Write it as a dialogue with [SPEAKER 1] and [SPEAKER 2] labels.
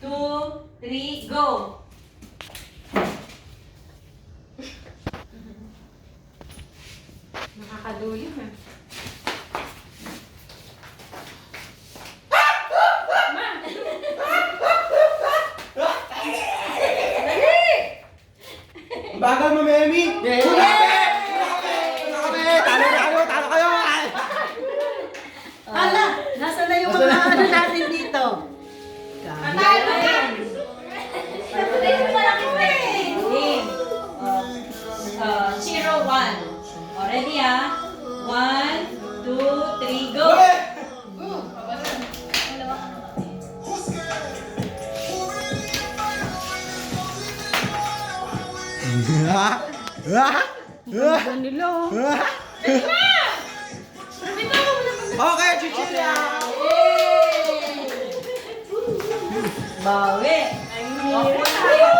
[SPEAKER 1] 2, 3, go! Nakakadulo ha.
[SPEAKER 2] Bagal mo, Memi! Talo kayo!
[SPEAKER 3] Hala, nasa na yung mga ano natin dito?
[SPEAKER 1] Patay na yan! Game. 0-1. Already ah. 1, 2, 3, go!
[SPEAKER 2] Okay, Chichilla!
[SPEAKER 1] Bawi! Ang hirap!